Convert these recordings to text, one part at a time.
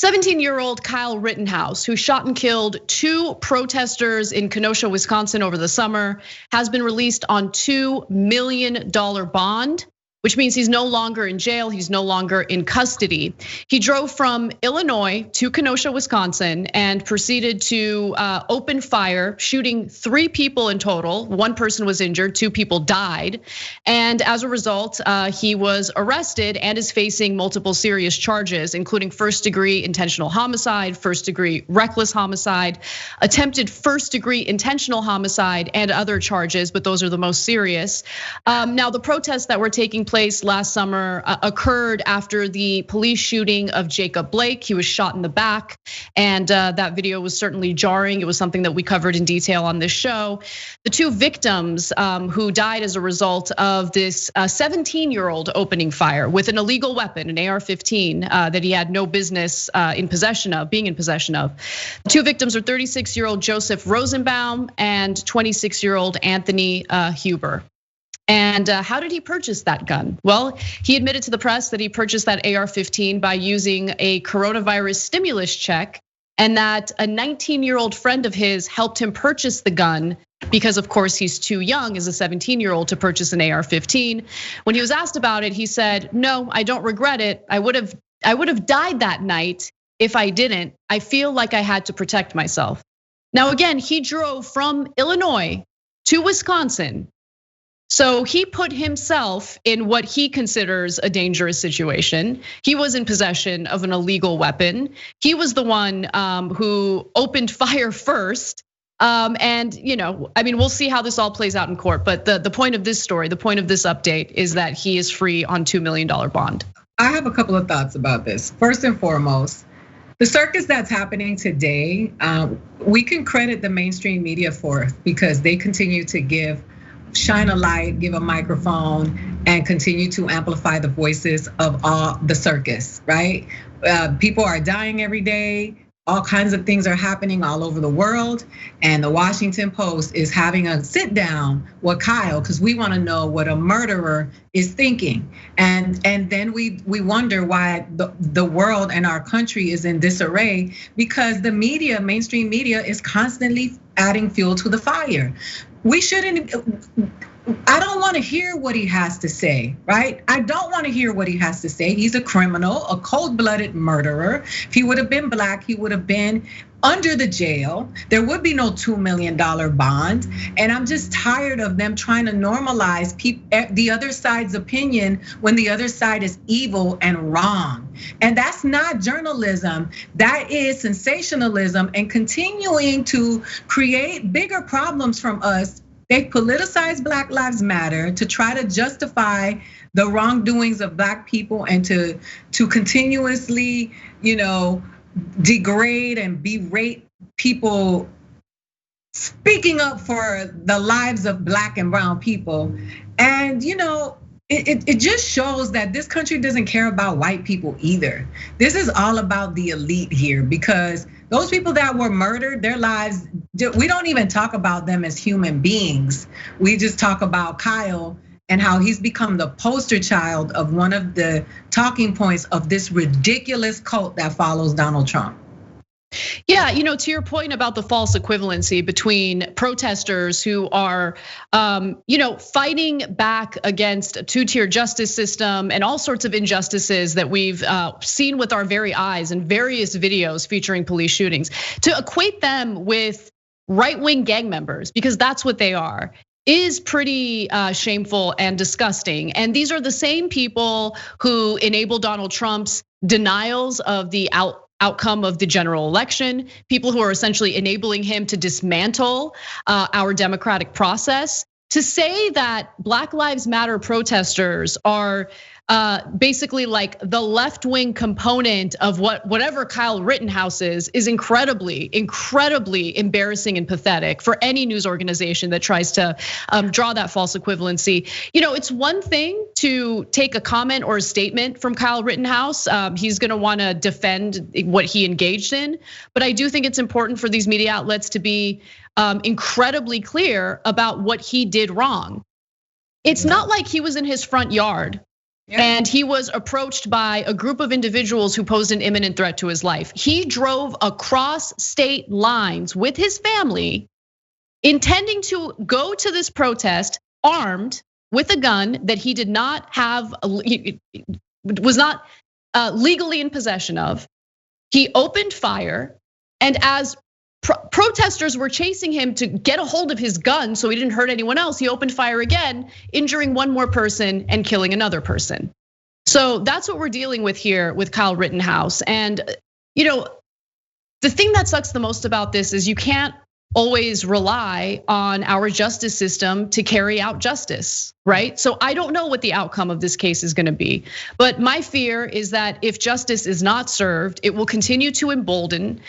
17-year-old Kyle Rittenhouse, who shot and killed 2 protesters in Kenosha, Wisconsin over the summer, has been released on $2 million bond, which means he's no longer in jail, he's no longer in custody. He drove from Illinois to Kenosha, Wisconsin, and proceeded to open fire, shooting 3 people in total. 1 person was injured, 2 people died. And as a result, he was arrested and is facing multiple serious charges, including first-degree intentional homicide, first-degree reckless homicide, attempted first-degree intentional homicide, and other charges, but those are the most serious. Now, the protests that were taking place last summer occurred after the police shooting of Jacob Blake. He was shot in the back, and that video was certainly jarring. It was something that we covered in detail on this show. The 2 victims who died as a result of this 17-year-old opening fire with an illegal weapon, an AR-15, that he had no business being in possession of. The 2 victims are 36-year-old Joseph Rosenbaum and 26-year-old Anthony Huber. And how did he purchase that gun? Well, he admitted to the press that he purchased that AR-15 by using a coronavirus stimulus check, and that a 19-year-old friend of his helped him purchase the gun because, of course, he's too young as a 17-year-old to purchase an AR-15. When he was asked about it, he said, "No, I don't regret it. I would have died that night if I didn't. I feel like I had to protect myself." Now, again, he drove from Illinois to Wisconsin. So he put himself in what he considers a dangerous situation. He was in possession of an illegal weapon. He was the one who opened fire first. And I mean, we'll see how this all plays out in court. But the point of this story, the point of this update is that he is free on $2 million bond. I have a couple of thoughts about this. First and foremost, the circus that's happening today, we can credit the mainstream media for because they continue to shine a light, give a microphone, and continue to amplify the voices of all the circus, right? People are dying every day. All kinds of things are happening all over the world. And the Washington Post is having a sit down with Kyle because we want to know what a murderer is thinking. And then we wonder why the world and our country is in disarray because the media, mainstream media, is constantly adding fuel to the fire. I don't want to hear what he has to say, right? I don't want to hear what he has to say. He's a criminal, a cold-blooded murderer. If he would have been black, he would have been under the jail. There would be no $2 million bond. And I'm just tired of them trying to normalize the other side's opinion when the other side is evil and wrong. And that's not journalism, that is sensationalism and continuing to create bigger problems from us. They politicize Black Lives Matter to try to justify the wrongdoings of Black people and to continuously, degrade and berate people speaking up for the lives of Black and brown people. And it just shows that this country doesn't care about white people either. This is all about the elite here because those people that were murdered, their lives, we don't even talk about them as human beings. We just talk about Kyle and how he's become the poster child of one of the talking points of this ridiculous cult that follows Donald Trump. Yeah, to your point about the false equivalency between protesters who are, fighting back against a 2-tier justice system and all sorts of injustices that we've seen with our very eyes in various videos featuring police shootings, to equate them with right-wing gang members, because that's what they are, is pretty shameful and disgusting. And these are the same people who enable Donald Trump's denials of the outcome of the general election, people who are essentially enabling him to dismantle our democratic process. To say that Black Lives Matter protesters are basically like the left-wing component of whatever Kyle Rittenhouse is incredibly embarrassing and pathetic for any news organization that tries to draw that false equivalency. It's one thing to take a comment or a statement from Kyle Rittenhouse. He's gonna wanna defend what he engaged in, but I do think it's important for these media outlets to be incredibly clear about what he did wrong. It's not like he was in his front yard And he was approached by a group of individuals who posed an imminent threat to his life. He drove across state lines with his family, intending to go to this protest armed with a gun that he did not have, was not legally in possession of. He opened fire, and as protesters were chasing him to get a hold of his gun so he didn't hurt anyone else, he opened fire again, injuring one more person and killing another person. So that's what we're dealing with here with Kyle Rittenhouse. And the thing that sucks the most about this is you can't always rely on our justice system to carry out justice, right? So I don't know what the outcome of this case is gonna be, but my fear is that if justice is not served, it will continue to embolden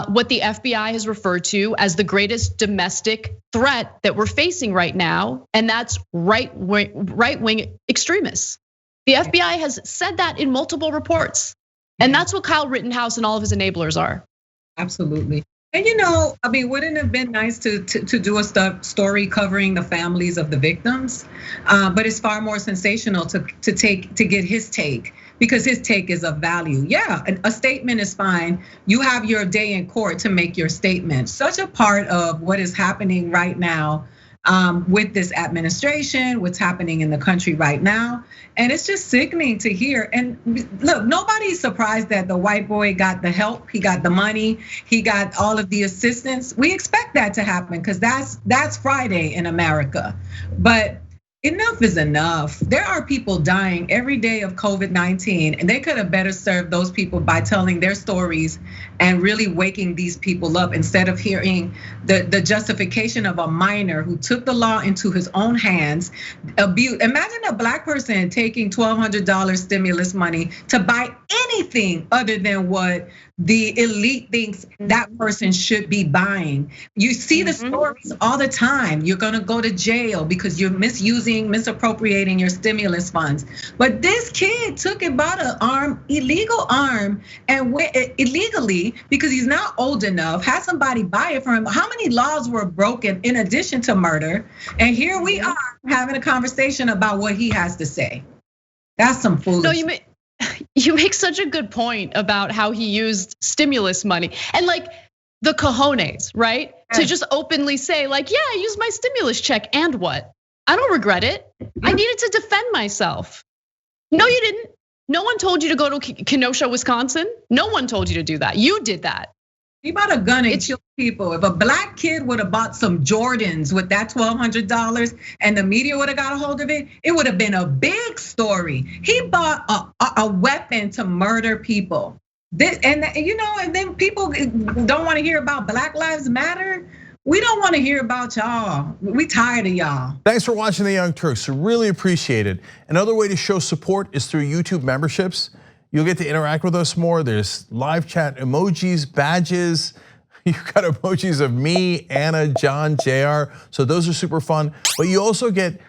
what the FBI has referred to as the greatest domestic threat that we're facing right now, and that's right-wing extremists. The FBI has said that in multiple reports, and that's what Kyle Rittenhouse and all of his enablers are. Absolutely. And I mean, wouldn't it have been nice to do a story covering the families of the victims? But it's far more sensational to get his take, because his take is of value. Yeah, a statement is fine. You have your day in court to make your statement. Such a part of what is happening right now with this administration, what's happening in the country right now. And it's just sickening to hear. And look, nobody's surprised that the white boy got the help, he got the money, he got all of the assistance. We expect that to happen because that's Friday in America. But enough is enough. There are people dying every day of COVID-19, and they could have better served those people by telling their stories and really waking these people up instead of hearing the justification of a minor who took the law into his own hands. Imagine a black person taking $1,200 stimulus money to buy anything other than what the elite thinks that person should be buying. You see the stories all the time. You're gonna go to jail because you're misappropriating your stimulus funds. But this kid took and bought an illegal arm, and went illegally because he's not old enough, had somebody buy it for him. How many laws were broken in addition to murder? And here we are having a conversation about what he has to say. That's some foolishness. No, you make such a good point about how he used stimulus money and like the cojones, right? Yes. To just openly say like, yeah, I used my stimulus check and what? I don't regret it. I needed to defend myself. No, you didn't. No one told you to go to Kenosha, Wisconsin. No one told you to do that. You did that. He bought a gun and killed people. If a black kid would have bought some Jordans with that $1,200 and the media would have got a hold of it, it would have been a big story. He bought a weapon to murder people. And then people don't want to hear about Black Lives Matter. We don't want to hear about y'all. We tired of y'all. Thanks for watching the Young Turks. Really appreciate it. Another way to show support is through YouTube memberships. You'll get to interact with us more. There's live chat emojis, badges. You've got emojis of me, Anna, John, JR. So those are super fun. But you also get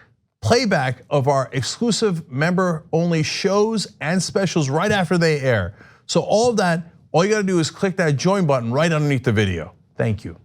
playback of our exclusive member-only shows and specials right after they air. So all of that, all you gotta do is click that join button right underneath the video. Thank you.